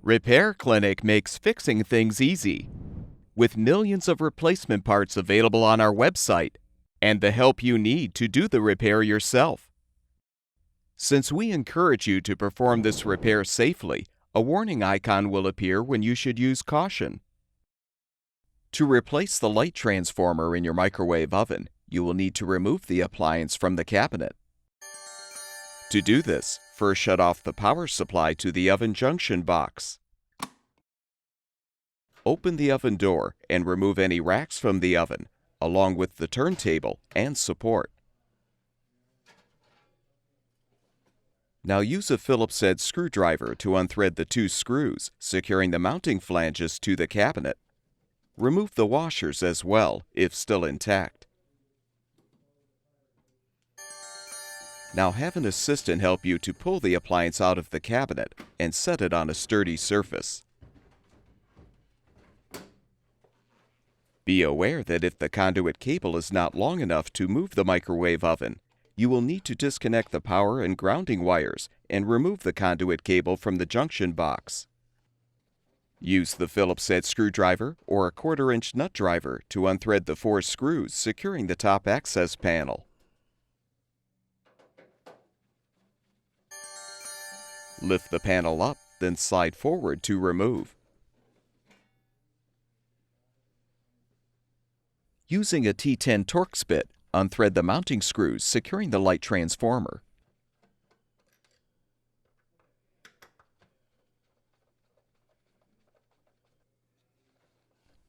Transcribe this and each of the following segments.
Repair Clinic makes fixing things easy, with millions of replacement parts available on our website and the help you need to do the repair yourself. Since we encourage you to perform this repair safely, a warning icon will appear when you should use caution. To replace the light transformer in your microwave oven, you will need to remove the appliance from the cabinet. To do this, first shut off the power supply to the oven junction box. Open the oven door and remove any racks from the oven, along with the turntable and support. Now use a Phillips head screwdriver to unthread the two screws, securing the mounting flanges to the cabinet. Remove the washers as well, if still intact. Now have an assistant help you to pull the appliance out of the cabinet and set it on a sturdy surface. Be aware that if the conduit cable is not long enough to move the microwave oven, you will need to disconnect the power and grounding wires and remove the conduit cable from the junction box. Use the Phillips head screwdriver or a 1/4-inch nut driver to unthread the 4 screws securing the top access panel. Lift the panel up, then slide forward to remove. Using a T10 Torx bit, unthread the mounting screws securing the light transformer.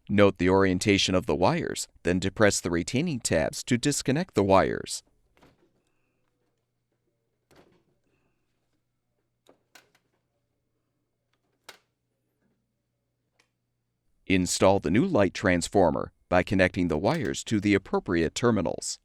Note the orientation of the wires, then depress the retaining tabs to disconnect the wires. Install the new light transformer by connecting the wires to the appropriate terminals.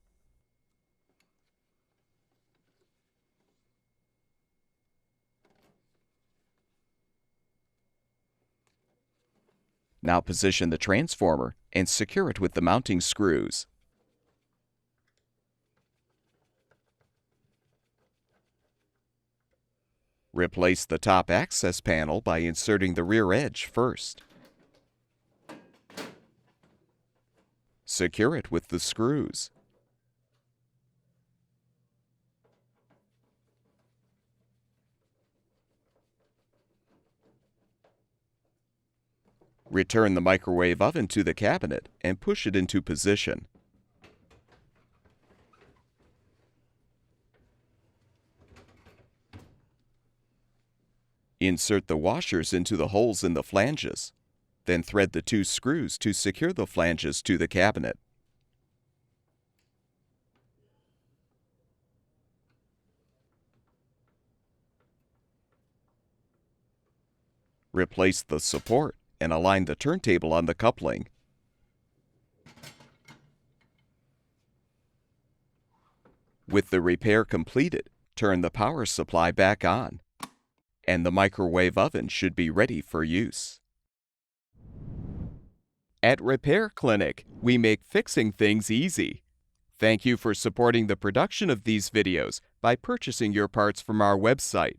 Now position the transformer and secure it with the mounting screws. Replace the top access panel by inserting the rear edge first. Secure it with the screws. Return the microwave oven to the cabinet and push it into position. Insert the washers into the holes in the flanges. Then thread the 2 screws to secure the flanges to the cabinet. Replace the support and align the turntable on the coupling. With the repair completed, turn the power supply back on, and the microwave oven should be ready for use. At Repair Clinic, we make fixing things easy. Thank you for supporting the production of these videos by purchasing your parts from our website.